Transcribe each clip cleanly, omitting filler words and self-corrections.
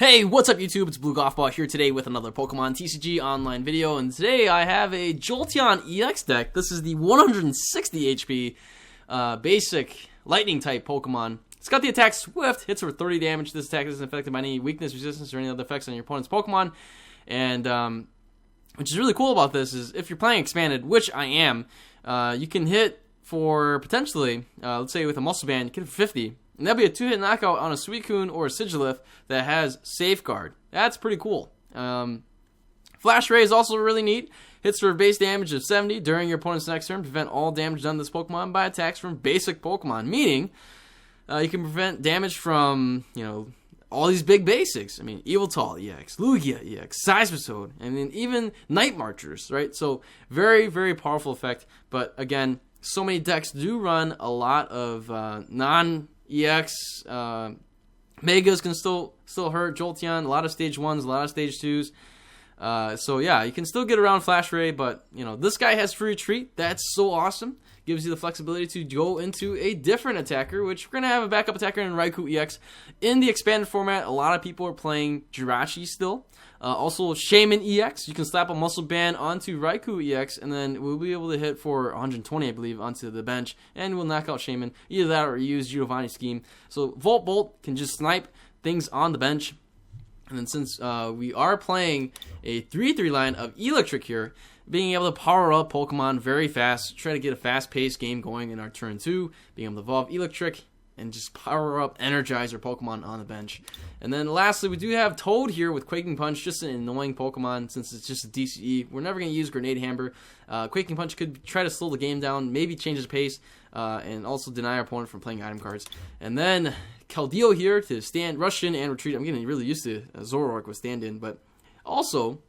Hey, what's up YouTube? It's abluegolfball here today with another Pokemon TCG online video, and today I have a Jolteon EX deck. This is the 160 HP basic lightning type Pokemon. It's got the attack Swift, hits for 30 damage. This attack isn't affected by any weakness, resistance, or any other effects on your opponent's Pokemon. And which is really cool about this is if you're playing Expanded, which I am, you can hit for potentially, let's say with a Muscle Band, you can hit for 50. And that'll be a 2-hit knockout on a Suicune or a Sigilyph that has Safeguard. That's pretty cool. Flash Ray is also really neat. Hits for base damage of 70 during your opponent's next turn. Prevent all damage done to this Pokemon by attacks from basic Pokemon. Meaning, you can prevent damage from, all these big basics. I mean, Yveltal EX, Lugia EX, Seismitoad, and then even Night Marchers, right? So, very, very powerful effect. But again, so many decks do run a lot of non-EX. Megas can still hurt Jolteon. A lot of stage 1s, a lot of stage 2s. So yeah, you can still get around Flash Ray, but this guy has free retreat. That's so awesome. Gives you the flexibility to go into a different attacker, which we're gonna have a backup attacker in Raikou EX. In the expanded format, a lot of people are playing Jirachi still. Also, Shaman EX. You can slap a Muscle Band onto Raikou EX, and then we'll be able to hit for 120, I believe, onto the bench, and we'll knock out Shaman. Either that or use Giovanni Scheme. So Volt Bolt can just snipe things on the bench. And then since we are playing a 3-3 line of Eelectric here, being able to power up Pokemon very fast, try to get a fast-paced game going in our turn 2, being able to evolve Eelectric, and just power up, energize our Pokemon on the bench. And then lastly, we do have Toad here with Quaking Punch, just an annoying Pokemon since it's just a DCE. We're never going to use Grenade Hammer. Quaking Punch could try to slow the game down, maybe change his pace, and also deny our opponent from playing item cards. And then Keldeo here to stand, rush in, and retreat. I'm getting really used to Zoroark with stand-in, but also,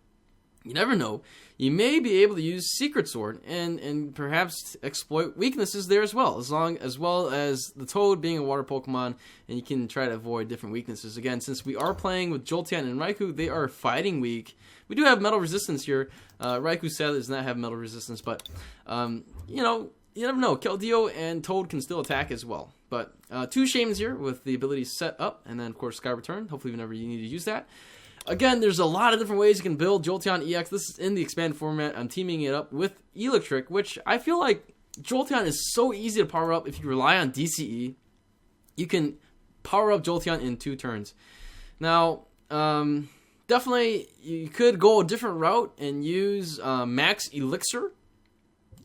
you never know, you may be able to use Secret Sword and perhaps exploit weaknesses there as well, as well as the Toad being a water Pokemon, and you can try to avoid different weaknesses. Again, since we are playing with Jolteon and Raikou, they are fighting weak. We do have metal resistance here. Raikou sadly does not have metal resistance, but you never know. Keldeo and Toad can still attack as well. But 2 Shamans here with the ability set up, and then of course Sky Return. Hopefully whenever you need to use that. Again, there's a lot of different ways you can build Jolteon EX. This is in the expanded format. I'm teaming it up with Eelectric, which I feel like Jolteon is so easy to power up if you rely on DCE. You can power up Jolteon in 2 turns. Now, definitely you could go a different route and use Max Elixir.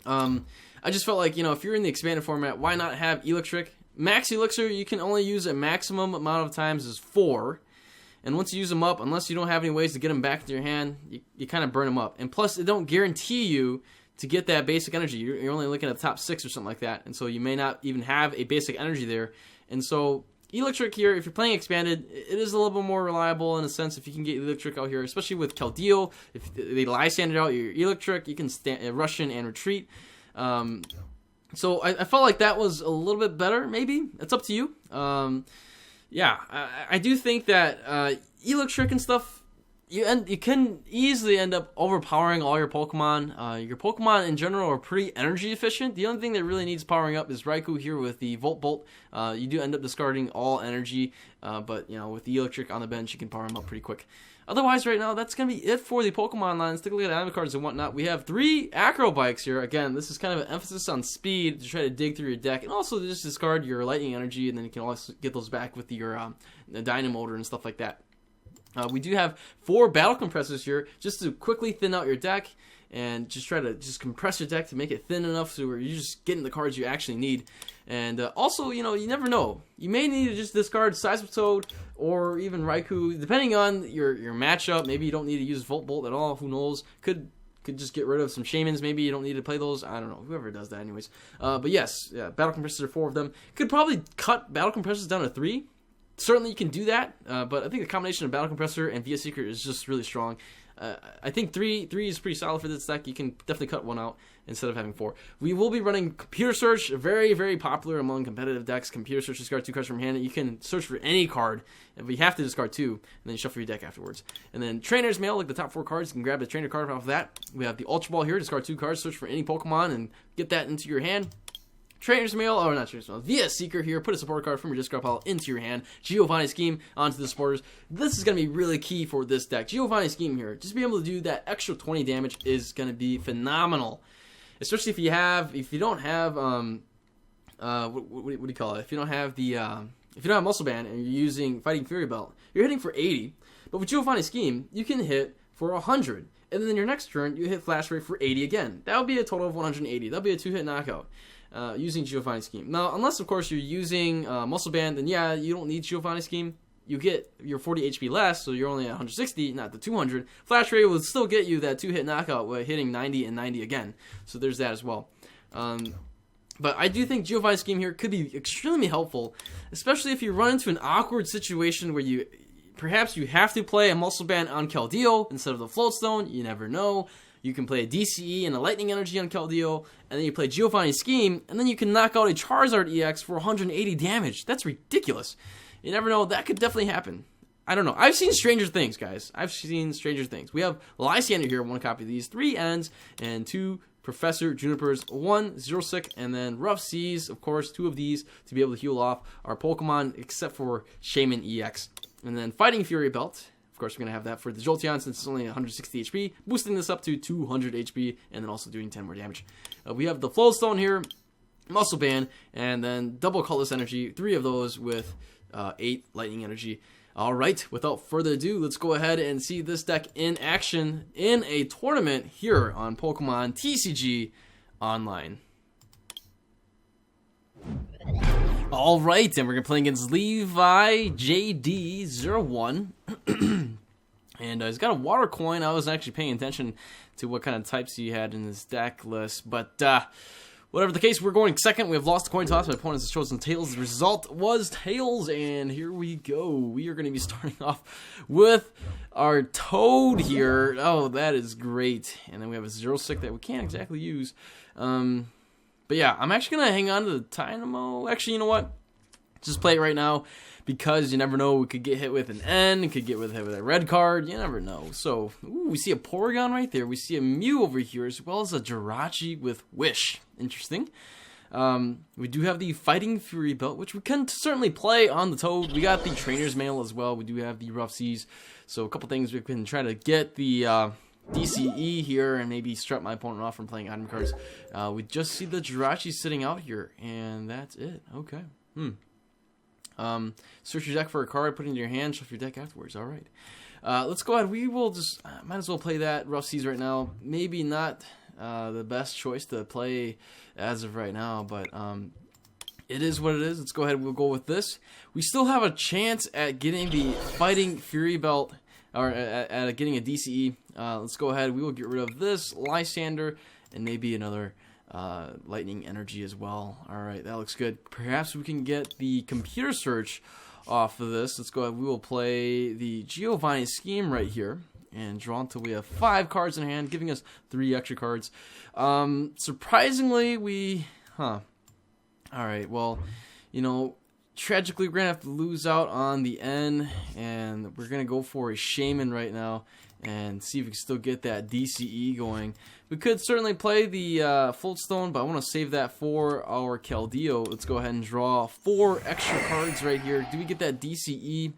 I just felt like, if you're in the expanded format, why not have Eelectric? Max Elixir, you can only use a maximum amount of times is 4. And once you use them up, unless you don't have any ways to get them back into your hand, you kind of burn them up. And plus, it don't guarantee you to get that basic energy. You're only looking at the top 6 or something like that. And so you may not even have a basic energy there. And so Eelectric here, if you're playing Expanded, it is a little bit more reliable in a sense if you can get Eelectric out here, especially with Keldeo. If they Lysanded out your Eelectric, you can rush in and retreat. So I felt like that was a little bit better, maybe. It's up to you. Yeah, I do think that Eelectric and stuff, you can easily end up overpowering all your Pokemon. Your Pokemon in general are pretty energy efficient. The only thing that really needs powering up is Raikou here with the Volt Bolt. You do end up discarding all energy, but with the Eelectric on the bench, you can power them up pretty quick. Otherwise, right now, that's going to be it for the Pokemon line. Let's take a look at the item cards and whatnot. We have 3 Acro Bikes here. Again, this is kind of an emphasis on speed to try to dig through your deck, and also to just discard your Lightning Energy, and then you can also get those back with your Dynamotor and stuff like that. We do have 4 Battle Compressors here, just to quickly thin out your deck, and just try to compress your deck to make it thin enough so where you're just getting the cards you actually need. And also, you never know. You may need to just discard Seismitoad or even Raikou, depending on your matchup. Maybe you don't need to use Volt Bolt at all. Who knows? Could just get rid of some Shamans. Maybe you don't need to play those. I don't know. Whoever does that anyways. But yes, yeah, Battle Compressors are 4 of them. Could probably cut Battle Compressors down to 3. Certainly you can do that, but I think the combination of Battle Compressor and Via Secret is just really strong. I think 3 is pretty solid for this deck. You can definitely cut 1 out instead of having 4. We will be running Computer Search, very, very popular among competitive decks. Computer Search, discard 2 cards from hand. You can search for any card, but you have to discard 2, and then you shuffle your deck afterwards. And then Trainer's Mail, like the top 4 cards, you can grab the Trainer card off of that. We have the Ultra Ball here, discard 2 cards, search for any Pokemon, and get that into your hand. Trainer's Mail, or not Trainer's Mail, via Seeker here. Put a support card from your discard pile into your hand. Giovanni Scheme onto the supporters. This is going to be really key for this deck. Giovanni Scheme here, just being able to do that extra 20 damage is going to be phenomenal. Especially if you don't have, what do you call it? If you don't have Muscle Band and you're using Fighting Fury Belt, you're hitting for 80. But with Giovanni Scheme, you can hit for 100. And then your next turn, you hit Flash Ray for 80 again. That would be a total of 180. That would be a 2-hit knockout. Using Giovanni Scheme. Now, unless, of course, you're using Muscle Band, then yeah, you don't need Giovanni Scheme. You get your 40 HP less, so you're only at 160, not the 200. Flash Ray will still get you that 2-hit knockout with hitting 90 and 90 again. So there's that as well. But I do think Giovanni Scheme here could be extremely helpful, especially if you run into an awkward situation where perhaps you have to play a Muscle Band on Keldeo instead of the Floatstone. You never know. You can play a DCE and a Lightning Energy on Keldeo, and then you play Giovanni Scheme, and then you can knock out a Charizard EX for 180 damage. That's ridiculous. You never know. That could definitely happen. I don't know. I've seen stranger things, guys. I've seen stranger things. We have Lysander here, one copy of these, 3 Ns, and 2 Professor Junipers, 1 Zero-Sick, and then Rough Seas, of course, 2 of these to be able to heal off our Pokemon, except for Shaman EX. And then Fighting Fury Belt. Of course, we're going to have that for the Jolteon since it's only 160 HP, boosting this up to 200 HP, and then also doing 10 more damage. We have the Flowstone here, Muscle Band, and then double Colorless Energy, 3 of those with 8 Lightning Energy. Alright, without further ado, let's go ahead and see this deck in action in a tournament here on Pokemon TCG Online. Alright, and we're going to play against Levi JD01. And he's got a water coin. I wasn't actually paying attention to what kind of types he had in his deck list. But whatever the case, we're going second. We have lost the coin toss. My opponent has chosen Tails. The result was Tails. And here we go. We are going to be starting off with our Toad here. Oh, that is great. And then we have a Zero-Sick that we can't exactly use. But yeah, I'm actually going to hang on to the Dynamo. Actually, you know what? Just play it right now because you never know. We could get hit with an N. We could get hit with a red card. You never know. So, ooh, we see a Porygon right there. We see a Mew over here as well as a Jirachi with Wish. Interesting. We do have the Fighting Fury Belt, which we can certainly play on the Toad. We got the Trainer's Mail as well. We do have the Rough Seas. So, a couple things we can try to get the DCE here and maybe strut my opponent off from playing item cards. We just see the Jirachi sitting out here, and that's it. Okay. Search your deck for a card, put it into your hand, shuffle your deck afterwards. Alright. Let's go ahead. We will just, might as well play that Rough Seas right now. Maybe not the best choice to play as of right now, but it is what it is. Let's go ahead. We'll go with this. We still have a chance at getting the Fighting Fury Belt, or at getting a DCE. Let's go ahead. We will get rid of this Lysander and maybe another Lightning Energy as well. Alright, that looks good. Perhaps we can get the Computer Search off of this. Let's go ahead. We will play the Giovanni Scheme right here and draw until we have 5 cards in hand, giving us 3 extra cards. Surprisingly, Alright, well, you know, tragically, we're going to have to lose out on the N, and we're going to go for a Shaman right now and see if we can still get that DCE going. We could certainly play the Floatstone, but I want to save that for our Keldeo. Let's go ahead and draw 4 extra cards right here. Do we get that DCE?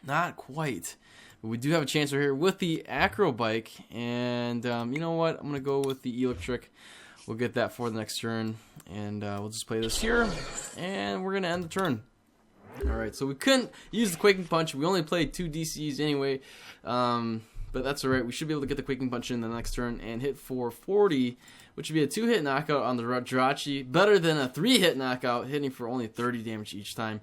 Not quite. But we do have a chance right here with the Acrobike, and you know what? I'm going to go with the Eelectric. We'll get that for the next turn, and we'll just play this here, and we're going to end the turn. Alright, so we couldn't use the Quaking Punch. We only played 2 DCs anyway, but that's alright. We should be able to get the Quaking Punch in the next turn and hit for 40, which would be a 2-hit knockout on the Jirachi. Better than a 3-hit knockout, hitting for only 30 damage each time.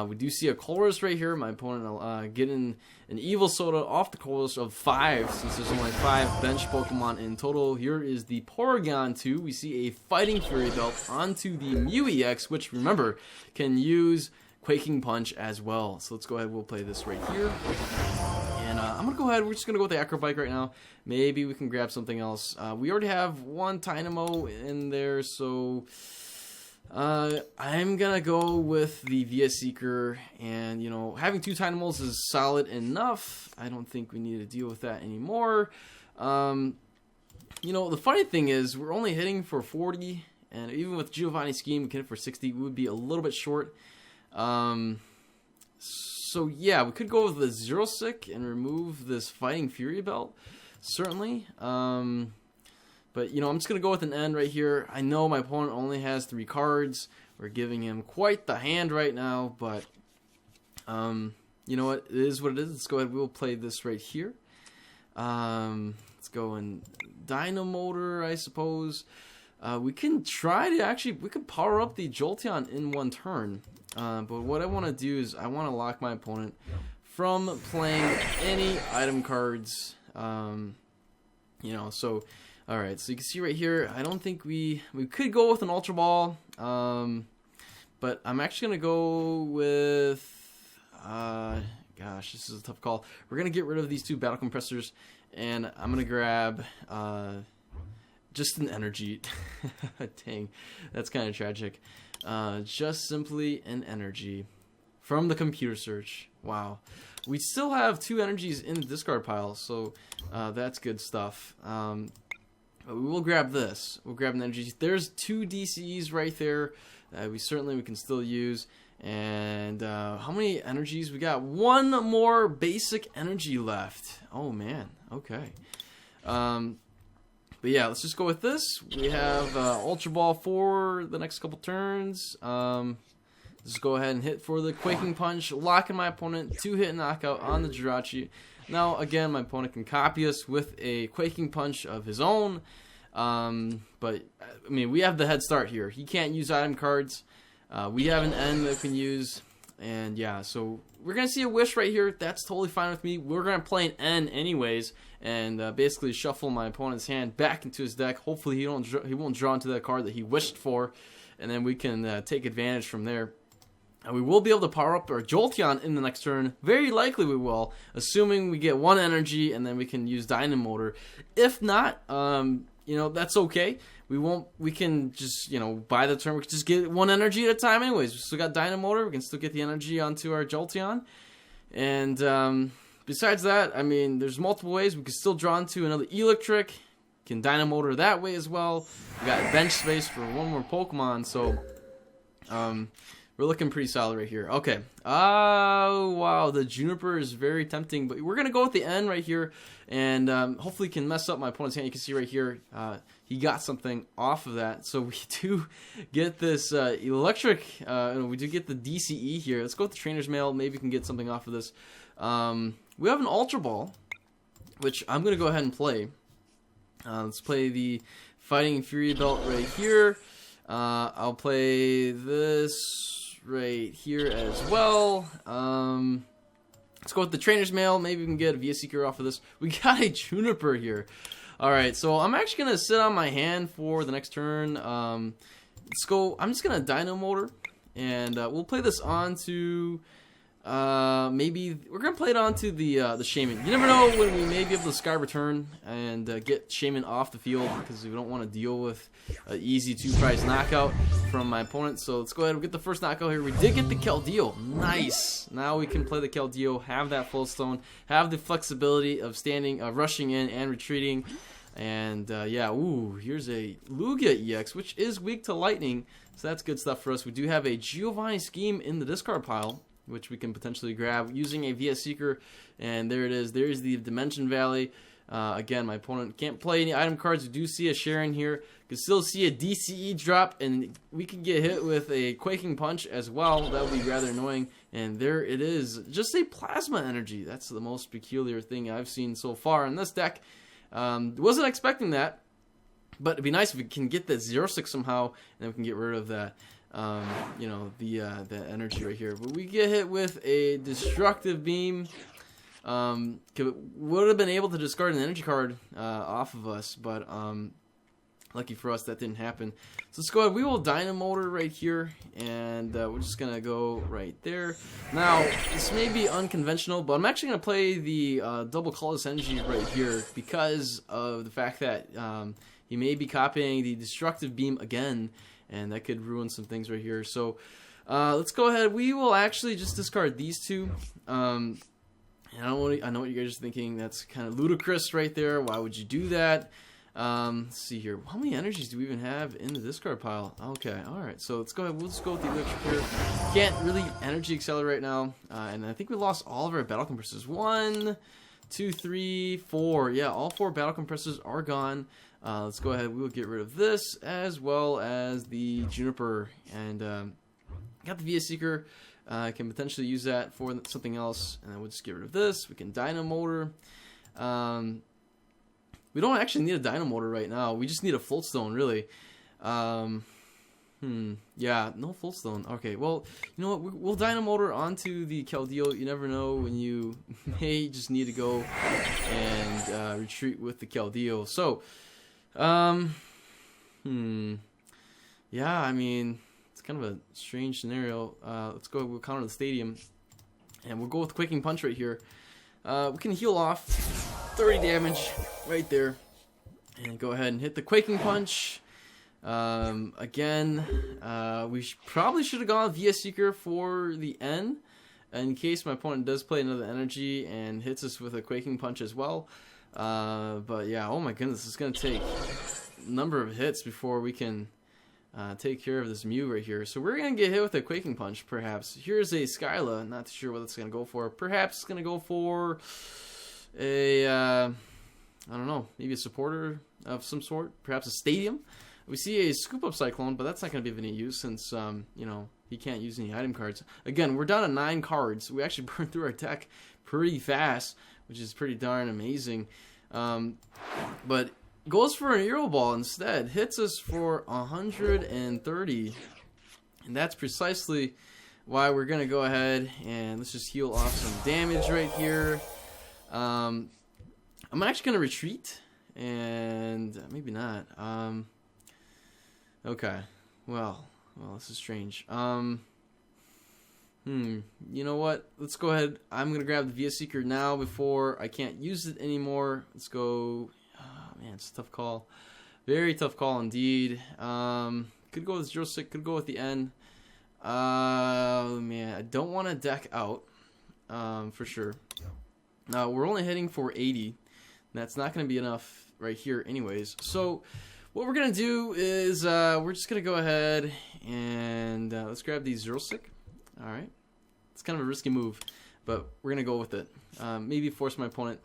We do see a Colress right here. My opponent will get in an Evil Soda off the Colress of 5, since there's only 5 bench Pokemon in total. Here is the Porygon 2. We see a Fighting Fury Belt onto the Mew EX, which, remember, can use Quaking Punch as well. So let's go ahead. We'll play this right here. And I'm going to go ahead. We're just going to go with the Acrobike right now. Maybe we can grab something else. We already have 1 Dynamo in there, so I'm going to go with the Via Seeker. And, you know, having 2 Dynamos is solid enough. I don't think we need to deal with that anymore. You know, the funny thing is we're only hitting for 40. and even with Giovanni Scheme, we can hit for 60. We would be a little bit short. So yeah, we could go with the Zero Sick and remove this Fighting Fury belt, certainly. But you know, I'm just gonna go with an end right here. I know my opponent only has 3 cards. We're giving him quite the hand right now, but you know what? It is what it is. Let's go ahead. We will play this right here. Let's go in Dynamotor, I suppose. We can try to actually, we could power up the Jolteon in 1 turn. But what I want to do is I want to lock my opponent from playing any item cards. You know, so alright, so you can see right here, I don't think we could go with an Ultra Ball. But I'm actually going to go with, gosh, this is a tough call. We're going to get rid of these 2 Battle Compressors, and I'm going to grab just an energy. Dang, that's kind of tragic. Just simply an energy from the computer search. Wow. We still have 2 energies in the discard pile, so that's good stuff. We will grab this. We'll grab an energy. There's 2 DCEs right there that we can still use. And how many energies? We got 1 more basic energy left. Oh man. Okay. But yeah, let's just go with this. We have Ultra Ball for the next couple turns. Let's go ahead and hit for the Quaking Punch, locking my opponent, 2-hit knockout on the Jirachi. Now, again, my opponent can copy us with a Quaking Punch of his own. But, I mean, we have the head start here. He can't use item cards. We have an N that we can use. And, yeah, so we're going to see a Wish right here. That's totally fine with me. We're going to play an N anyways. And basically shuffle my opponent's hand back into his deck. Hopefully he won't draw into that card that he wished for. And then we can take advantage from there. And we will be able to power up our Jolteon in the next turn. Very likely we will, assuming we get 1 energy and then we can use Dynamotor. If not, you know, that's okay. We can just, you know, buy the turn. We can just get 1 energy at a time anyways. We still got Dynamotor. We can still get the energy onto our Jolteon. And besides that, I mean, there's multiple ways. We can still draw into another Eelectric. Can Dynamotor that way as well. We got bench space for 1 more Pokemon. So, we're looking pretty solid right here. Okay. Oh, wow. The Juniper is very tempting. But we're going to go with the N right here. And hopefully can mess up my opponent's hand. You can see right here, he got something off of that. So we do get this Electric. We do get the DCE here. Let's go with the Trainer's Mail. Maybe we can get something off of this. We have an Ultra Ball, which I'm going to go ahead and play. Let's play the Fighting Fury belt right here. I'll play this right here as well. Let's go with the Trainer's Mail. Maybe we can get a VS Seeker off of this. We got a Juniper here. Alright, so I'm actually going to sit on my hand for the next turn. Let's go. I'm just going to Dynamotor. And we'll play this on to... maybe we're gonna play it onto the Shaman. You never know when we may be able to Sky Return and get Shaman off the field because we don't want to deal with an easy 2-prize knockout from my opponent. So let's go ahead and get the first knockout here. We did get the Keldeo. Nice. Now we can play the Keldeo, have that full stone, have the flexibility of standing, rushing in and retreating. And yeah, ooh, here's a Lugia EX, which is weak to lightning, so that's good stuff for us. We do have a Giovanni Scheme in the discard pile, which we can potentially grab using a VS Seeker. And there it is. There's the Dimension Valley. Again, my opponent can't play any item cards. We do see a Sharon here. You can still see a DCE drop, and we can get hit with a Quaking Punch as well. That would be rather annoying. And there it is. Just a Plasma Energy. That's the most peculiar thing I've seen so far in this deck. Wasn't expecting that, but it'd be nice if we can get that 0-6 somehow, and then we can get rid of that. You know, the energy right here. But we get hit with a Destructive Beam. Would have been able to discard an energy card off of us, but lucky for us that didn't happen. So let's go ahead. We will Dynamotor right here, and we're just gonna go right there. Now this may be unconventional, but I'm actually gonna play the double colorless energy right here because of the fact that he may be copying the Destructive Beam again. And that could ruin some things right here. So let's go ahead. We will actually just discard these 2. And I know what you guys are thinking. That's kind of ludicrous right there. Why would you do that? Let's see here. How many energies do we even have in the discard pile? Okay, alright. So let's go ahead. We'll just go with the Eelectric here. Can't really energy accelerate right now. And I think we lost all of our battle compressors. 1, 2, 3, 4. Yeah, all 4 battle compressors are gone. Let's go ahead. We will get rid of this as well as the Juniper. And got the VS Seeker. I can potentially use that for something else. And then we'll just get rid of this. We can Dynamo Motor. We don't actually need a Dynamo Motor right now. We just need a Floatstone, really. Yeah, no Floatstone. Okay, well, you know what? We'll Dynamo Motor onto the Keldeo. You never know when you may just need to go and retreat with the Keldeo. So, yeah, I mean, it's kind of a strange scenario. Let's go. We'll counter the Stadium, and we'll go with Quaking Punch right here. We can heal off 30 damage right there, and go ahead and hit the Quaking Punch. Again, we probably should have gone with VS Seeker for the N, in case my opponent does play another energy and hits us with a Quaking Punch as well. But yeah, oh my goodness, it's going to take a number of hits before we can take care of this Mew right here. So we're going to get hit with a Quaking Punch, perhaps. Here's a Skyla, not too sure what it's going to go for. Perhaps it's going to go for a, I don't know, maybe a supporter of some sort. Perhaps a Stadium. We see a Scoop Up Cyclone, but that's not going to be of any use since, you know, he can't use any item cards. Again, we're down to 9 cards. We actually burned through our deck pretty fast, which is pretty darn amazing. But goes for an Eero Ball instead. Hits us for 130. And that's precisely why we're going to go ahead and let's just heal off some damage right here. I'm actually going to retreat. And maybe not. Okay. Well, this is strange. You know what? Let's go ahead. I'm going to grab the VS Seeker now before I can't use it anymore. Let's go. Oh, man, it's a tough call. Very tough call indeed. Could go with 0-6. Could go with the N. Man, I don't want to deck out. For sure. We're only heading for 80. That's not going to be enough right here anyways. So what we're going to do is we're just going to go ahead and let's grab the 0-6. Alright. It's kind of a risky move, but we're going to go with it. Maybe force my opponent.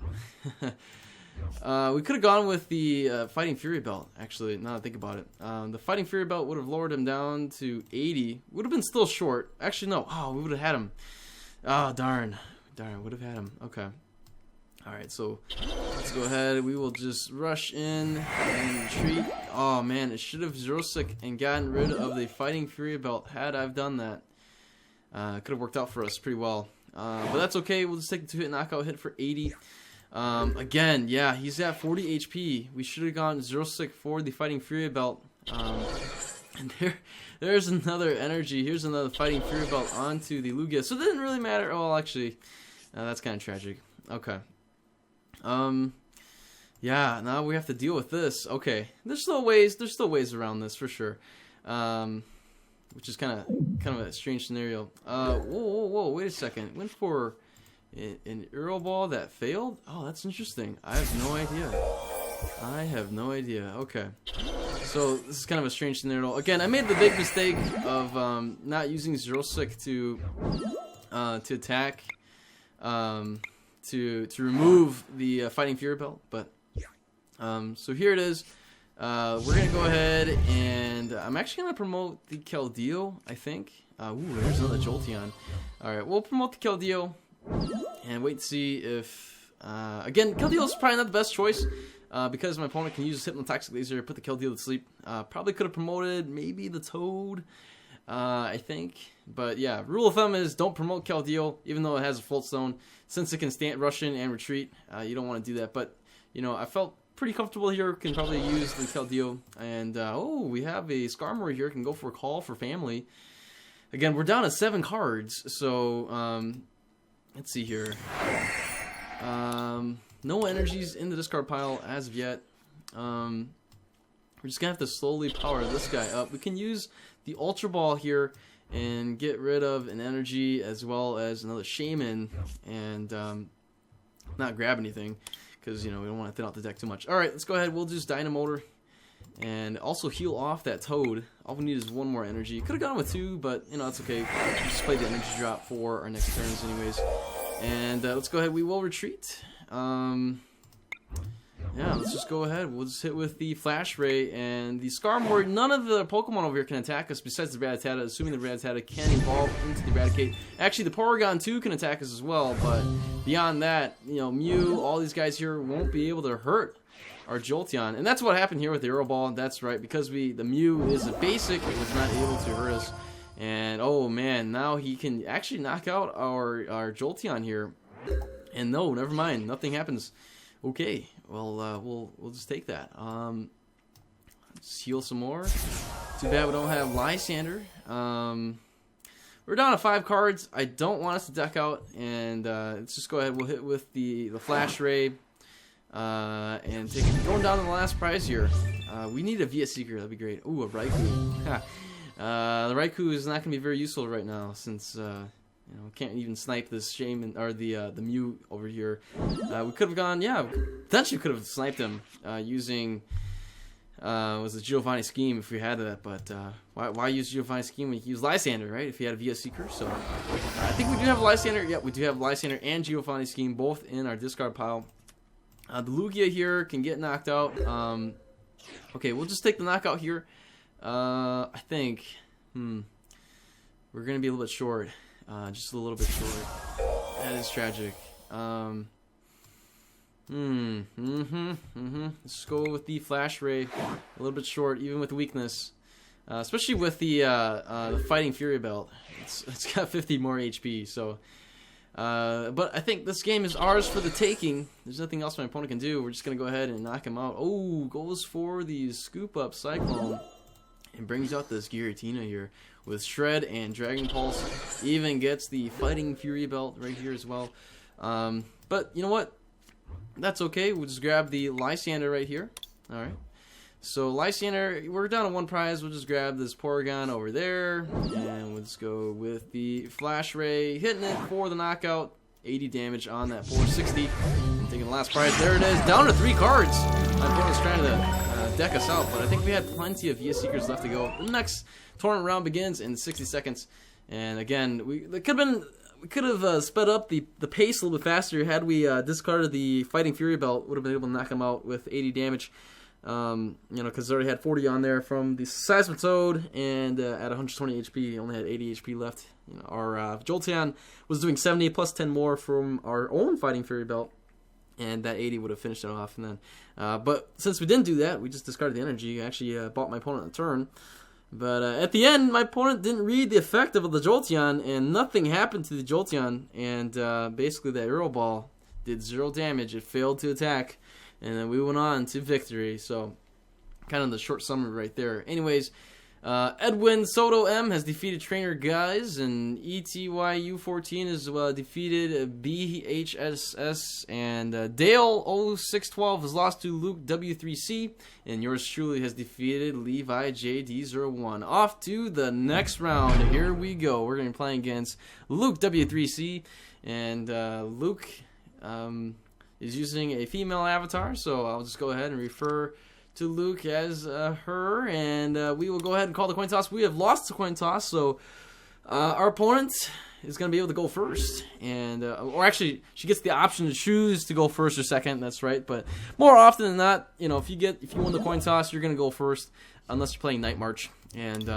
We could have gone with the Fighting Fury Belt, actually, now that I think about it. The Fighting Fury Belt would have lowered him down to 80. Would have been still short. Actually, no. Oh, we would have had him. Oh, darn. Darn, would have had him. Okay. Alright, so let's go ahead. We will just rush in and retreat. Oh man, it should have 0-6 and gotten rid of the Fighting Fury Belt had I've done that. Could have worked out for us pretty well. But that's okay. We'll just take the 2-hit knockout hit for 80. Again, yeah, he's at 40 HP. We should have gone 0-6 for the Fighting Fury Belt. And there's another energy. Here's another Fighting Fury Belt onto the Lugia. So it didn't really matter. Oh, well, actually, that's kind of tragic. Okay. Yeah, now we have to deal with this. Okay, there's still ways around this for sure. Which is kind of a strange scenario. Whoa, wait a second. Went for an Eero Ball that failed? Oh, that's interesting. I have no idea. Okay. So this is kind of a strange scenario. Again, I made the big mistake of not using 0-6 to attack. To remove the Fighting Fury Belt, but so here it is. We're gonna go ahead and I'm actually gonna promote the Keldeo, I think. Ooh, there's another Jolteon. All right, we'll promote the Keldeo and wait to see if again Keldeo is probably not the best choice because my opponent can use Hypnotoxic Laser, put the Keldeo to sleep. Probably could have promoted maybe the Toad. I think. But yeah, rule of thumb is don't promote Keldeo, even though it has a Floatstone. Since it can stand rush in and retreat, you don't want to do that. But, you know, I felt pretty comfortable here. Can probably use the Keldeo. And, oh, we have a Skarmory here. Can go for a call for family. Again, we're down to 7 cards. So, let's see here. No energies in the discard pile as of yet. We're just going to have to slowly power this guy up. We can use the Ultra Ball here and get rid of an energy as well as another Shaman and not grab anything because you know we don't want to thin out the deck too much. All right, let's go ahead. We'll just Dynamotor and also heal off that Toad. All we need is one more energy. Could have gone with 2, but you know that's okay. We'll just play the energy drop for our next turns, anyways. And let's go ahead. We will retreat. Yeah, let's just go ahead. We'll just hit with the Flash Ray and the Skarmory. None of the Pokemon over here can attack us besides the Rattata, assuming the Rattata can evolve into the Eradicate. Actually, the Porygon 2 can attack us as well, but beyond that, you know, Mew, all these guys here won't be able to hurt our Jolteon. And that's what happened here with the Aero Ball. That's right, because the Mew is a basic, it was not able to hurt us. And oh man, now he can actually knock out our Jolteon here. And no, never mind, nothing happens. Okay, well, we'll just take that. Let's heal some more. Too bad we don't have Lysander. We're down to 5 cards. I don't want us to deck out, and let's just go ahead. We'll hit with the Flash Ray, and going down to the last prize here. We need a Via Seeker. That'd be great. Ooh, a Raikou. The Raikou is not going to be very useful right now since. You know, can't even snipe this Shaman or the Mew over here. We could have gone, yeah, potentially could have sniped him using was the Giovanni Scheme if we had that. But why use Giovanni Scheme when you use Lysander, right? If you had a Via Seeker, so I think we do have Lysander. Yeah, we do have Lysander and Giovanni Scheme both in our discard pile. The Lugia here can get knocked out. Okay, we'll just take the knockout here. I think we're gonna be a little bit short. Just a little bit short. That is tragic. Let's go with the Flash Ray. A little bit short, even with weakness. Especially with the Fighting Fury Belt. It's got 50 more HP, so... but I think this game is ours for the taking. There's nothing else my opponent can do. We're just going to go ahead and knock him out. Oh, goes for the Scoop Up Cyclone. And brings out this Giratina here with Shred and Dragon Pulse. Even gets the Fighting Fury Belt right here as well. But you know what? That's okay. We'll just grab the Lysander right here. Alright. So Lysander, we're down to 1 prize. We'll just grab this Porygon over there. And we'll just go with the Flash Ray. Hitting it for the knockout. 80 damage on that 460. I'm taking the last prize. There it is. Down to 3 cards. My opponent's trying to deck us out, but I think we had plenty of Via Seekers left to go. The next tournament round begins in 60 seconds, and again, we could have sped up the pace a little bit faster had we discarded the Fighting Fury Belt. Would have been able to knock him out with 80 damage. You know, because it already had 40 on there from the Seismitoad, and at 120 HP, he only had 80 HP left. You know, our Jolteon was doing 70 plus 10 more from our own Fighting Fury Belt. And that 80 would have finished it off. And then, but since we didn't do that, we just discarded the energy. I actually bought my opponent a turn. But at the end, my opponent didn't read the effect of the Jolteon, and nothing happened to the Jolteon. And basically, that Aero Ball did 0 damage. It failed to attack. And then we went on to victory. So, kind of the short summary right there. Anyways, Edwin Soto M has defeated Trainer Guys, and ETYU14 has defeated BHSS, and Dale 0612 has lost to Luke W3C, and yours truly has defeated Levi JD01. Off to the next round. Here we go. We're going to be playing against Luke W3C, and Luke is using a female avatar, so I'll just go ahead and refer to Luke as her, and we will go ahead and call the coin toss. We have lost the coin toss, so our opponent is going to be able to go first, and or actually, she gets the option to choose to go first or second. That's right, but more often than not, you know, if you win the coin toss, you're going to go first, unless you're playing Night March. And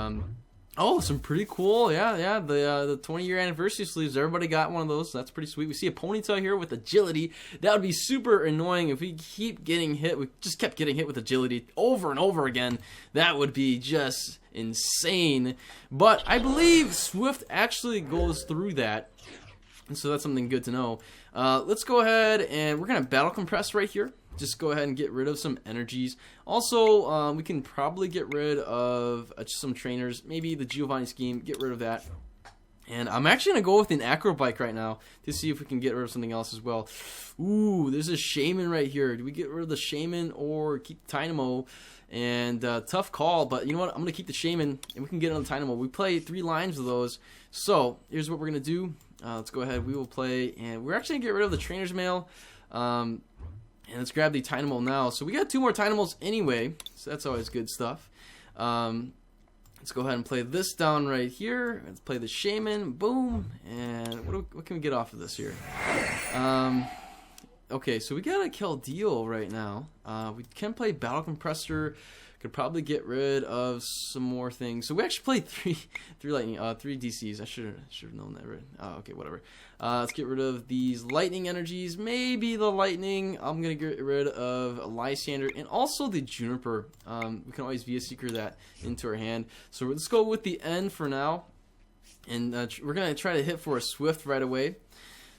oh, some pretty cool, the 20-year anniversary sleeves. Everybody got one of those. So that's pretty sweet. We see a Ponytail here with agility. That would be super annoying if we keep getting hit. We just kept getting hit with agility over and over again. That would be just insane. But I believe Swift actually goes through that, and so that's something good to know. Let's go ahead and we're gonna battle compress right here. Just go ahead and get rid of some energies. Also, we can probably get rid of some trainers. Maybe the Giovanni Scheme. Get rid of that. And I'm actually going to go with an Acro Bike right now to see if we can get rid of something else as well. Ooh, there's a Shaman right here. Do we get rid of the Shaman or keep Dynamo? And tough call, but you know what? I'm going to keep the Shaman, and we can get on the Dynamo. We play 3 lines of those. So here's what we're going to do. Let's go ahead. We will play, and we're actually going to get rid of the Trainer's Mail. And let's grab the Dynamo now. So we got 2 more Dynamos anyway, so that's always good stuff. Let's go ahead and play this down right here. Let's play the Shaman. Boom. And what can we get off of this here? Okay, so we got a Keldeo right now. We can play Battle Compressor. Could probably get rid of some more things. So we actually played three lightning, 3 DCs. I should have known that, right? Oh, okay, whatever. Let's get rid of these lightning energies. Maybe the lightning. I'm gonna get rid of Lysander and also the Juniper. We can always Via Seeker that into our hand. So let's go with the N for now, and we're gonna try to hit for a Swift right away.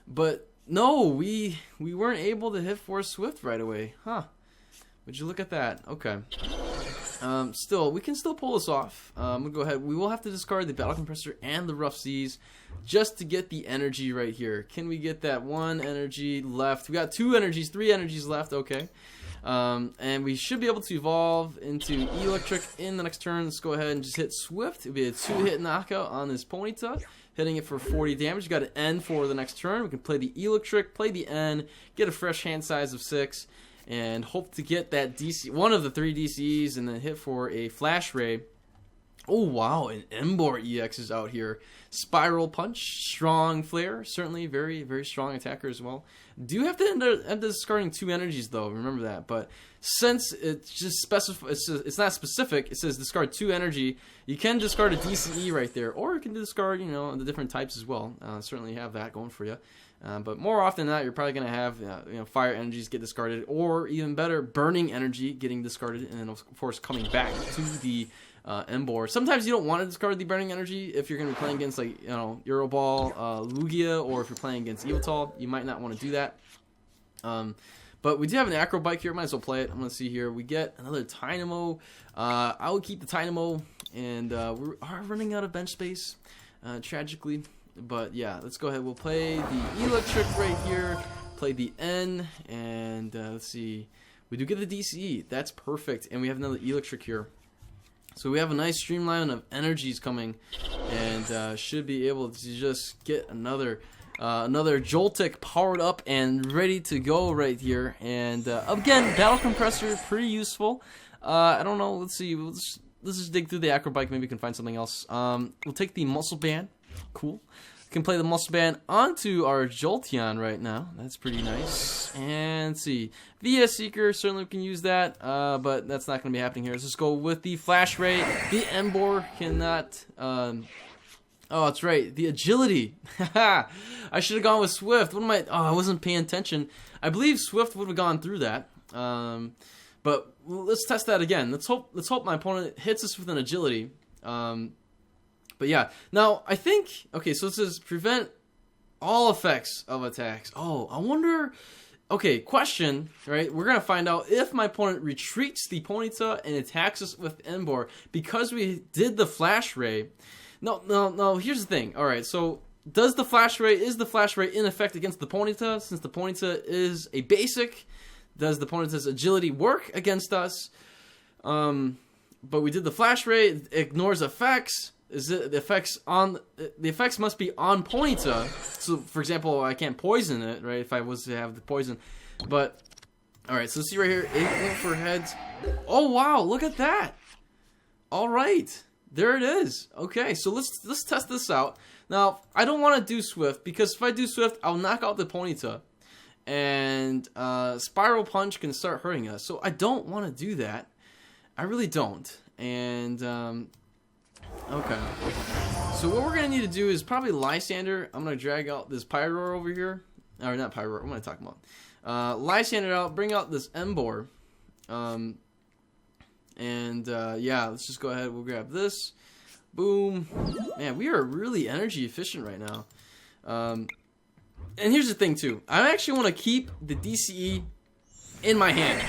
But no, we weren't able to hit for a Swift right away, huh? Would you look at that? Okay. Still, we can still pull this off. We'll go ahead. We will have to discard the Battle Compressor and the Rough Seas just to get the energy right here. Can we get that 1 energy left? We got 2 energies, 3 energies left. Okay. And we should be able to evolve into Eelectric in the next turn. Let's go ahead and just hit Swift. It'll be a 2-hit knockout on this Ponyta, hitting it for 40 damage. You got an N for the next turn. We can play the Eelectric, play the N, get a fresh hand size of 6. And hope to get that DC, one of the 3 DCs, and then hit for a Flash Ray. Oh wow, an Emboar EX is out here. Spiral Punch, strong Flare, certainly very, very strong attacker as well. Do have to end up discarding 2 energies though, remember that. But since it's just it's not specific, it says discard 2 energy. You can discard a DCE right there, or you can discard, you know, the different types as well. Certainly have that going for you. But more often than not, you're probably going to have you know, fire energies get discarded, or even better, burning energy getting discarded, and then of course coming back to the Emboar. Sometimes you don't want to discard the burning energy if you're going to be playing against, like, you know, Euroball, Lugia, or if you're playing against Yveltal, you might not want to do that. But we do have an Acro Bike here. Might as well play it. I'm going to see here. We get another Dynamo. I will keep the Dynamo, and we are running out of bench space, tragically. But yeah, let's go ahead. We'll play the Eelectric right here. Play the N, and let's see. We do get the DCE. That's perfect. And we have another Eelectric here. So we have a nice streamline of energies coming, and should be able to just get another Jolteon powered up and ready to go right here. And again, Battle Compressor, pretty useful. I don't know. Let's see. Let's just dig through the Acro Bike. Maybe we can find something else. We'll take the Muscle Band. Cool. We can play the Muscle Band onto our Jolteon right now. That's pretty nice. And let's see. Via Seeker, certainly we can use that, but that's not going to be happening here. Let's just go with the Flash Ray. The Emboar cannot... oh, that's right. The Agility. I should have gone with Swift. What am I... Oh, I wasn't paying attention. I believe Swift would have gone through that. But let's test that again. Let's hope my opponent hits us with an Agility. But yeah, now I think, okay, so it says prevent all effects of attacks. Oh, I wonder, okay, question, right? We're going to find out if my opponent retreats the Ponyta and attacks us with Emboar because we did the Flash Ray. No, here's the thing. All right, so is the Flash Ray in effect against the Ponyta? Since the Ponyta is a basic, does the Ponyta's agility work against us? But we did the Flash Ray, it ignores effects. Is it the effects must be on Ponyta. So for example, I can't poison it, right? If I was to have the poison. But all right, so see right here, 8 went for heads. Oh wow, look at that. All right. There it is. Okay, so let's test this out. Now, I don't want to do Swift because if I do Swift, I'll knock out the Ponyta. And Spiral Punch can start hurting us. So I don't want to do that. I really don't. And okay. So what we're going to need to do is probably Lysander. I'm going to drag out this Pyroar over here. Or not Pyroar, what am I talking about? Lysander out, bring out this Emboar. Yeah, let's just go ahead. We'll grab this. Boom. Man, we are really energy efficient right now. And here's the thing, too. I actually want to keep the DCE in my hand.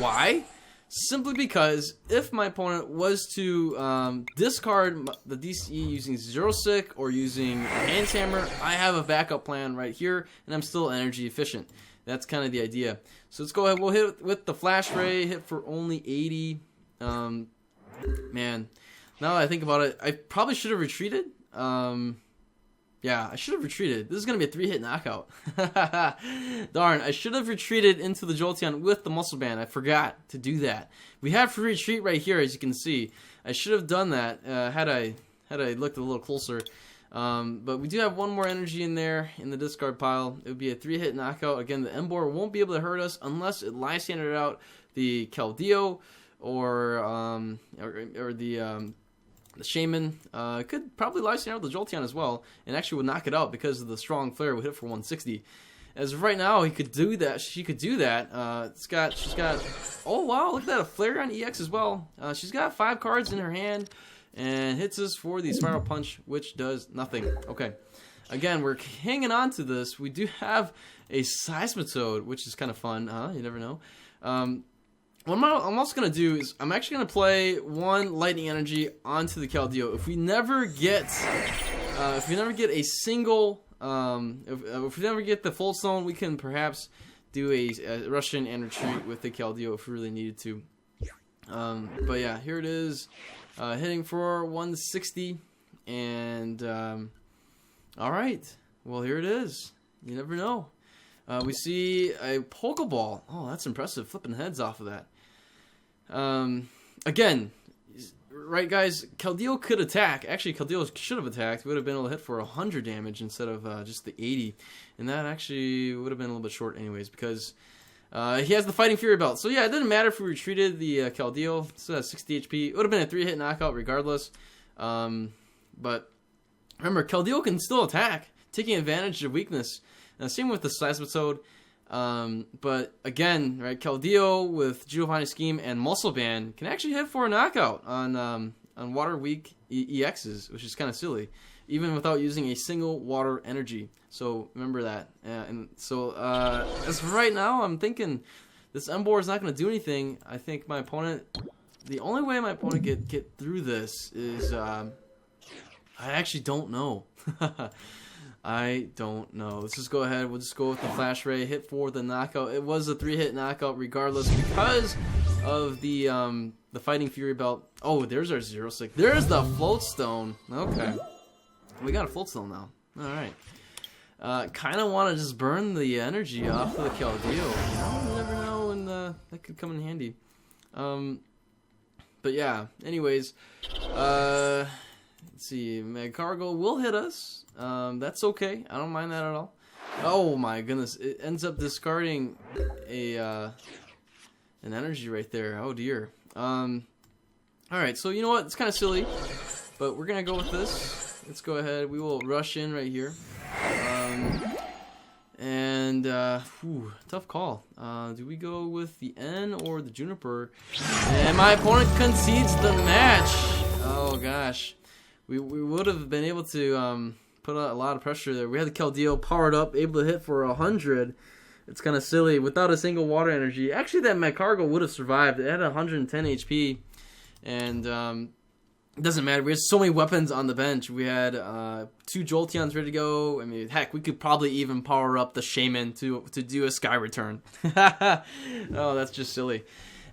Why? Simply because if my opponent was to discard the DCE using Zero Sick or using Hands Hammer, I have a backup plan right here, and I'm still energy efficient. That's kind of the idea. So let's go ahead. We'll hit with the Flash Ray. Hit for only 80. Man, now that I think about it, I probably should have retreated. Yeah, I should have retreated. This is going to be a 3-hit knockout. Darn, I should have retreated into the Jolteon with the Muscle Band. I forgot to do that. We have free retreat right here, as you can see. I should have done that had I looked a little closer. But we do have one more energy in there in the discard pile. It would be a 3-hit knockout. Again, the Emboar won't be able to hurt us unless it Lysandred out the Keldeo or the Shaman. Could probably Lysander out the Jolteon as well, and actually would knock it out because of the strong flare would hit for 160. As of right now, he could do that. She could do that. She's got. Oh wow! Look at that, a Flareon EX as well. She's got 5 cards in her hand, and hits us for the Spiral Punch, which does nothing. Okay. Again, we're hanging on to this. We do have a Seismitoad, which is kind of fun, huh? You never know. What I'm also going to do is I'm actually going to play 1 Lightning Energy onto the Keldeo. If we never get a single, if we never get the Full Stone, we can perhaps do a rush in and retreat with the Keldeo if we really needed to. But yeah, here it is, hitting for 160, and all right, well here it is. You never know. We see a Pokeball. Oh, that's impressive. Flipping heads off of that. Again, right, guys, Keldeo could attack. Actually, Keldeo should have attacked. Would have been able to hit for 100 damage instead of just the 80. And that actually would have been a little bit short anyways because he has the Fighting Fury Belt. So yeah, it didn't matter if we retreated the Keldeo. Still has 60 HP. It would have been a 3-hit knockout regardless. But remember, Keldeo can still attack, taking advantage of weakness. Same with the Seismitoad. But again, right, Keldeo with Giovanni Scheme and Muscle Band can actually hit for a knockout on water weak EXs, which is kind of silly, even without using a single water energy. So remember that. And so as for right now, I'm thinking this Emboar is not going to do anything. I think my opponent, the only way my opponent get through this is I actually don't know. I don't know. Let's just go ahead. We'll just go with the Flash Ray. Hit for the knockout. It was a 3-hit knockout regardless because of the Fighting Fury Belt. Oh, there's our 0-6. There's the Float Stone. Okay. We got a Float Stone now. Alright. Kind of want to just burn the energy off of the Keldeo. You never know, and that could come in handy. But yeah, anyways. Let's see. Magcargo will hit us. That's okay. I don't mind that at all. Oh my goodness! It ends up discarding an energy right there. Oh dear. All right. So you know what? It's kind of silly, but we're gonna go with this. Let's go ahead. We will rush in right here. Tough call. Do we go with the N or the Juniper? And my opponent concedes the match. Oh gosh. We would have been able to put a lot of pressure there. We had the Keldeo powered up, able to hit for 100. It's kind of silly without a single water energy. Actually, that Magcargo would have survived. It had 110 HP, and it doesn't matter. We had so many weapons on the bench. We had 2 Jolteons ready to go. I mean, heck, we could probably even power up the Shaman to do a Sky Return. Oh, that's just silly.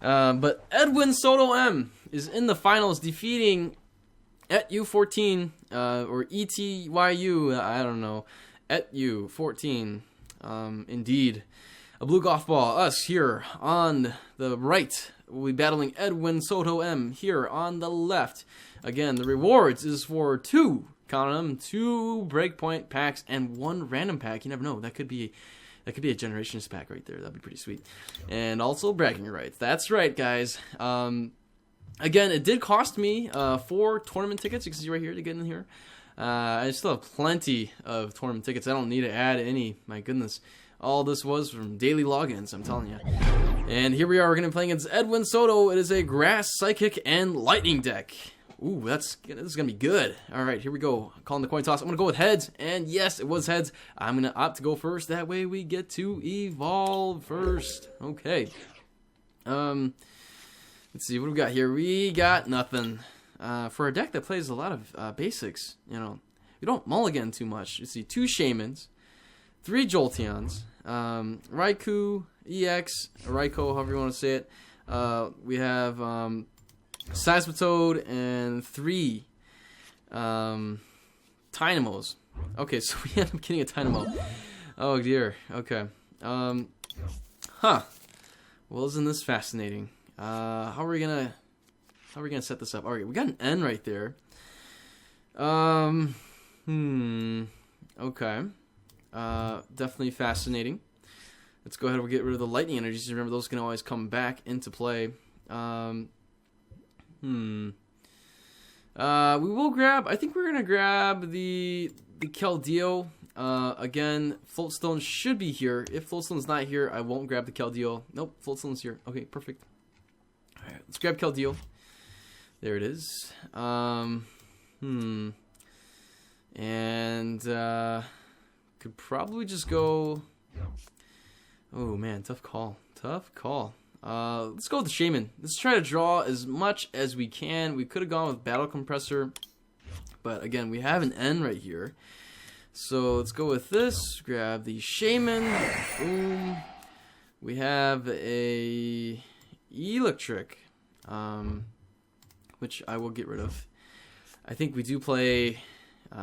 But Edwin Soto M is in the finals, defeating ETU14, or ETYU, I don't know, ETU14, indeed. A blue golf ball, us here on the right, will be battling Edwin Soto M here on the left. Again, the rewards is for 2, count them, 2 breakpoint packs and 1 random pack. You never know, that could be a Generations pack right there. That'd be pretty sweet. And also bragging rights. That's right, guys. Again, it did cost me 4 tournament tickets. You can see right here to get in here. I still have plenty of tournament tickets. I don't need to add any. My goodness. All this was from daily logins, I'm telling you. And here we are. We're going to be playing against Edwin Soto. It is a Grass, Psychic, and Lightning deck. Ooh, this is going to be good. All right, here we go. Calling the coin toss. I'm going to go with heads. And yes, it was heads. I'm going to opt to go first. That way we get to evolve first. Okay. Let's see, what do we got here? We got nothing. For a deck that plays a lot of basics, you know, we don't mulligan too much. You see 2 Shamans, 3 Jolteons, Raikou EX, Raikou, however you want to say it. We have Seismitoad and 3 Tynamos. Okay, so we end up getting a Dynamo. Oh dear. Okay. Huh. Well, isn't this fascinating? How are we gonna set this up? All right, we got an N right there. Okay. Definitely fascinating. Let's go ahead and get rid of the lightning energies. Remember, those can always come back into play. We will grab. I think we're gonna grab the Keldeo. Again, Floatstone should be here. If Floatstone's not here, I won't grab the Keldeo. Nope, Floatstone's here. Okay, perfect. All right, let's grab Keldeo. There it is. And could probably just go. Oh man, tough call. Tough call. Let's go with the Shaman. Let's try to draw as much as we can. We could have gone with Battle Compressor, but again, we have an N right here. So let's go with this. Grab the Shaman. Boom. We have a Eelectric, which I will get rid of. I think we do play.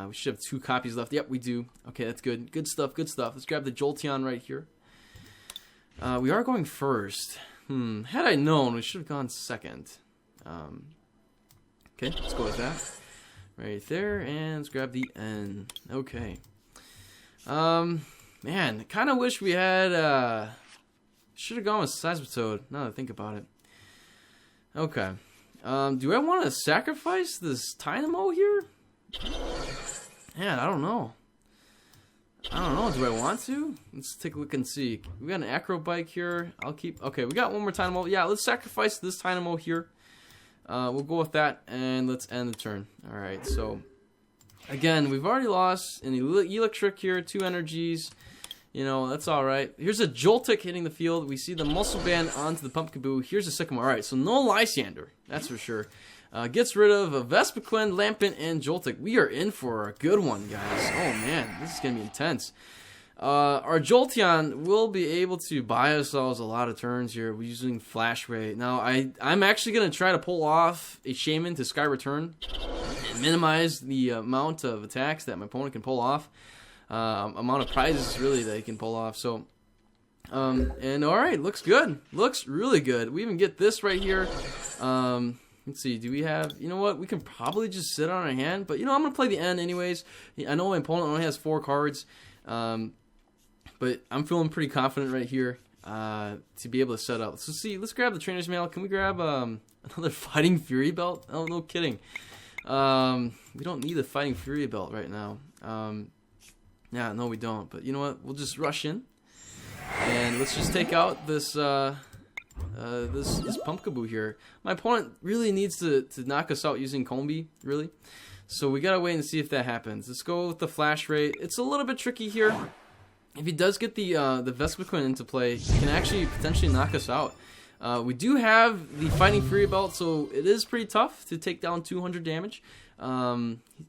We should have 2 copies left. Yep, we do. Okay, that's good. Good stuff. Good stuff. Let's grab the Jolteon right here. We are going first. Had I known, we should have gone second. Okay, let's go with that. Right there, and let's grab the N. Okay. Man, kind of wish we had, should have gone with Seismitoad, now that I think about it. Okay. Do I want to sacrifice this Dynamo here? Man, I don't know. Do I want to? Let's take a look and see. We got an Acro Bike here. I'll keep. Okay, we got one more Dynamo. Yeah, let's sacrifice this Dynamo here. We'll go with that, and let's end the turn. All right. So, again, we've already lost an Eelectric here, 2 energies. You know, that's all right. Here's a Joltik hitting the field. We see the Muscle Band onto the Pumpkaboo. Here's a Sycamore. All right. So no Lysander. That's for sure. Gets rid of a Vespiquen, Lampent, and Joltik. We are in for a good one, guys. Oh, man. This is going to be intense. Our Jolteon will be able to buy ourselves a lot of turns here using Flash Ray. Now, I'm actually going to try to pull off a Shaman to Sky Return and minimize the amount of attacks that my opponent can pull off. Amount of prizes, really, that he can pull off. So, and all right, looks good. Looks really good. We even get this right here. Let's see, do we have, you know what, we can probably just sit on our hand, but, you know, I'm going to play the N anyways. I know my opponent only has 4 cards, but I'm feeling pretty confident right here to be able to set up. So, see, let's grab the Trainer's Mail. Can we grab another Fighting Fury Belt? Oh, no kidding. We don't need a Fighting Fury Belt right now. Yeah, no, we don't, but you know what, we'll just rush in, and let's just take out this this Pumpkaboo here. My opponent really needs to knock us out using Combi, really. So we gotta wait and see if that happens. Let's go with the Flash Ray. It's a little bit tricky here. If he does get the Vespiquen into play, he can actually potentially knock us out. We do have the Fighting Fury Belt, so it is pretty tough to take down 200 damage.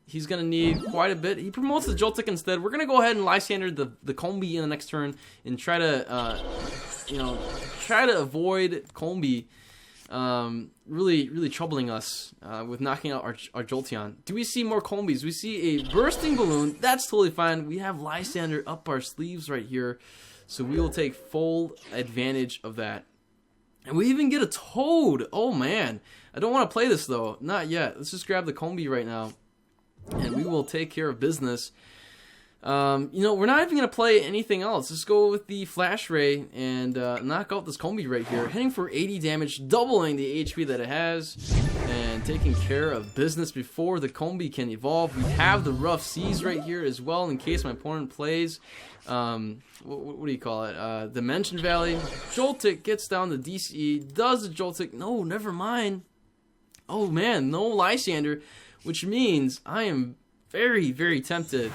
He's gonna need quite a bit. He promotes the Joltik instead. We're gonna go ahead and Lysander the Combi in the next turn and try to avoid Combi really troubling us with knocking out our Jolteon. Do we see more Combis? We see a Bursting Balloon. That's totally fine. We have Lysander up our sleeves right here, so we will take full advantage of that. And we even get a Toad. Oh man, I don't want to play this though. Not yet. Let's just grab the Combi right now, and we will take care of business. You know, we're not even going to play anything else. Let's go with the Flash Ray and knock out this Combi right here. Hitting for 80 damage, doubling the HP that it has, and taking care of business before the Combi can evolve. We have the Rough Seas right here as well in case my opponent plays, what do you call it? Dimension Valley. Joltik gets down to DCE, does the Joltik. No, never mind. Oh man, no Lysander, which means I am very, very tempted,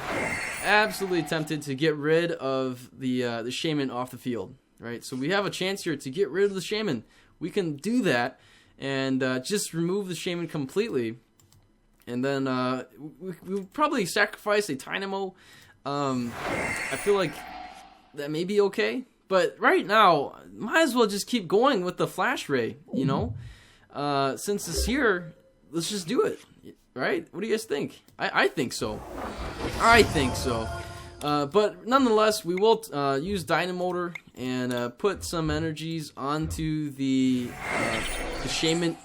absolutely tempted to get rid of the Shaman off the field, right? So we have a chance here to get rid of the Shaman. We can do that and just remove the Shaman completely, and then we'll probably sacrifice a Dynamo. I feel like that may be okay, but right now, might as well just keep going with the Flash Ray, you know? Since it's here, let's just do it. right? What do you guys think? I think so. I think so. But nonetheless, we will use Dynamotor and put some energies onto the Shaman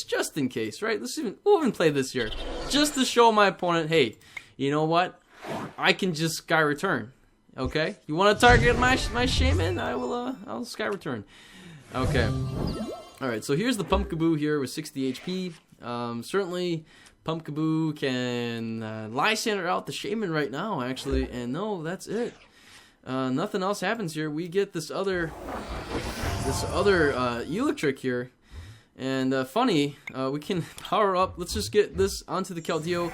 just in case, right? We'll even play this here, just to show my opponent, hey, you know what? I can just Sky Return. Okay, you want to target my Shaman? I'll Sky Return. Okay. All right. So here's the Pumpkaboo here with 60 HP. Certainly, Pumpkaboo can Lysander out the Shaman right now, actually, and no, that's it. Nothing else happens here. We get this other Eelectric here, and funny, we can power up. Let's just get this onto the Keldeo.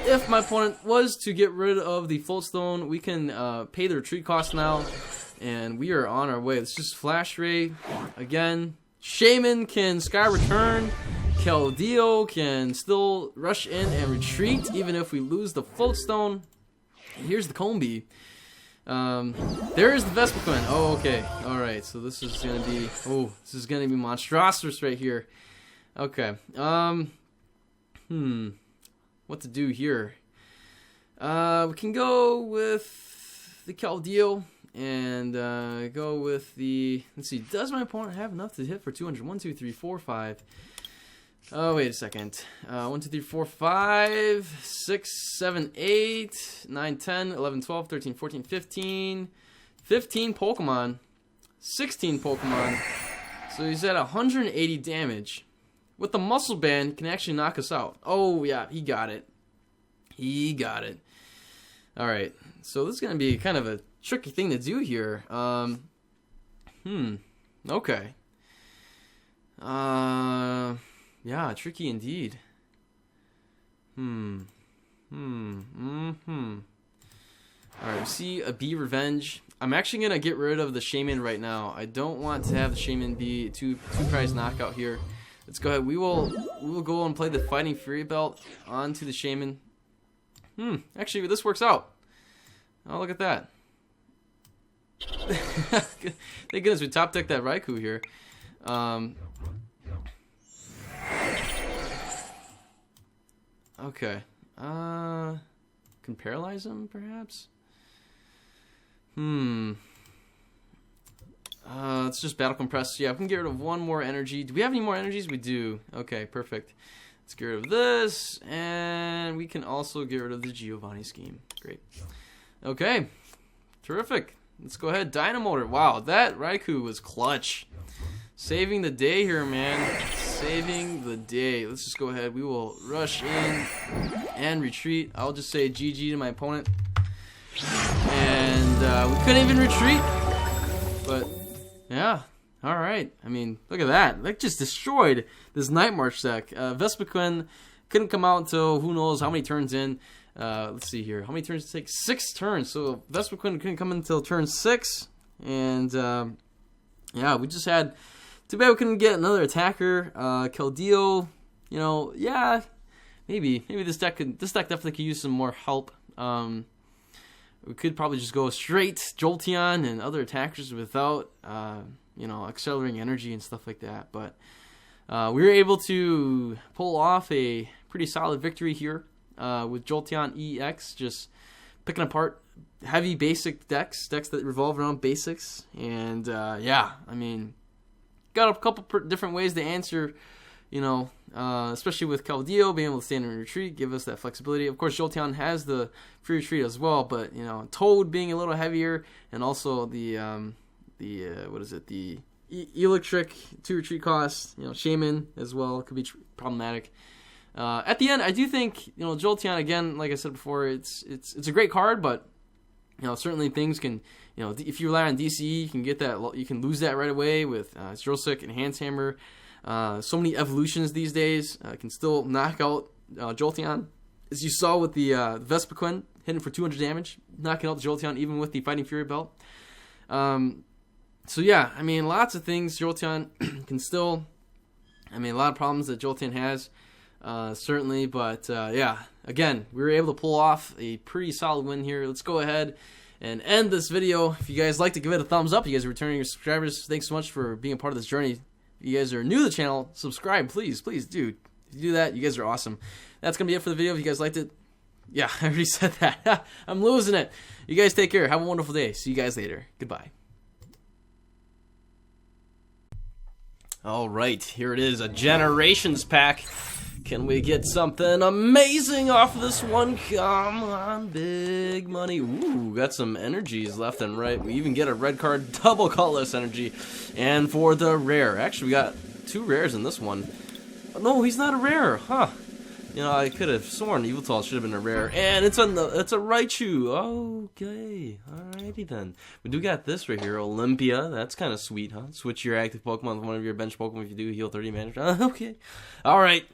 If my opponent was to get rid of the Floatstone, we can pay the retreat cost now, and we are on our way. Let's just Flash Ray again. Shaman can Sky Return. Keldeo can still rush in and retreat, even if we lose the Floatstone. And here's the Combi. There's the Vespiquen. Oh, okay. Alright, so this is gonna be monstrous right here. Okay. What to do here? We can go with the Keldeo and go with the. Let's see. Does my opponent have enough to hit for 200? 1, 2, 3, 4, 5. Oh, wait a second. 1, 2, 3, 4, 5, 6, 7, 8, 9, 10, 11, 12, 13, 14, 15. 15 Pokemon. 16 Pokemon. So he's at 180 damage. With the Muscle Band, he can actually knock us out. Oh, yeah, he got it. He got it. Alright, so this is going to be kind of a tricky thing to do here. Okay. Yeah, tricky indeed. Alright, we see a Bee Revenge. I'm actually going to get rid of the Shaman right now. I don't want to have the Shaman be two prize knockout here. Let's go ahead. We will go and play the Fighting Fury Belt onto the Shaman. Actually, this works out. Oh, look at that. Thank goodness we top decked that Raikou here. Okay. Can paralyze him, perhaps? Let's just Battle Compress. Yeah, we can get rid of one more energy. Do we have any more energies? We do. Okay, perfect. Let's get rid of this, and we can also get rid of the Giovanni scheme. Great. Okay, terrific. Let's go ahead. Dynamotor. Wow, that Raikou was clutch. Saving the day here, man. Saving the day. Let's just go ahead. We will rush in and retreat. I'll just say GG to my opponent. And we couldn't even retreat. But, yeah. Alright. I mean, look at that. That just destroyed this Night March deck. Vespiquen couldn't come out until who knows how many turns in. Let's see here. How many turns did it take? 6 turns. So Vespiquen couldn't come in until turn 6. And, yeah, we just had... Too bad we couldn't get another attacker. Keldeo, you know, yeah, maybe this deck definitely could use some more help. We could probably just go straight Jolteon and other attackers without, you know, accelerating energy and stuff like that. But we were able to pull off a pretty solid victory here with Jolteon EX, just picking apart heavy basic decks that revolve around basics. And yeah, I mean. Got a couple different ways to answer, you know, especially with Keldeo being able to stand in retreat, give us that flexibility. Of course, Jolteon has the free retreat as well, but, you know, Toad being a little heavier, and also the what is it, the Eelectric 2 retreat costs, you know, Shaman as well could be problematic. At the end, I do think, you know, Jolteon, again, like I said before, it's a great card, but, you know, certainly things can, you know, if you rely on DCE, you can get that, you can lose that right away with Drillstick, Enhance Hammer. So many evolutions these days can still knock out Jolteon, as you saw with the Vespiquen hitting for 200 damage, knocking out the Jolteon even with the Fighting Fury Belt. So yeah, I mean, lots of things Jolteon can still. I mean, a lot of problems that Jolteon has, certainly, but yeah, again, we were able to pull off a pretty solid win here. Let's go ahead and end this video. If you guys like to give it a thumbs up, you guys are returning your subscribers. Thanks so much for being a part of this journey. If you guys are new to the channel, subscribe, please do. If you do that, you guys are awesome. That's going to be it for the video. If you guys liked it, yeah, I already said that. I'm losing it. You guys take care. Have a wonderful day. See you guys later. Goodbye. Alright, here it is, a Generations pack. Can we get something amazing off of this one? Come on, big money. Ooh, got some energies left and right. We even get a red card, double colorless energy. And for the rare, actually we got 2 rares in this one. No, he's not a rare, huh? You know, I could have sworn Yveltal should have been a rare, and it's a Raichu. Okay, alrighty then. We do got this right here, Olympia. That's kind of sweet, huh? Switch your active Pokemon with one of your bench Pokemon if you do heal 30 damage. Okay, all right.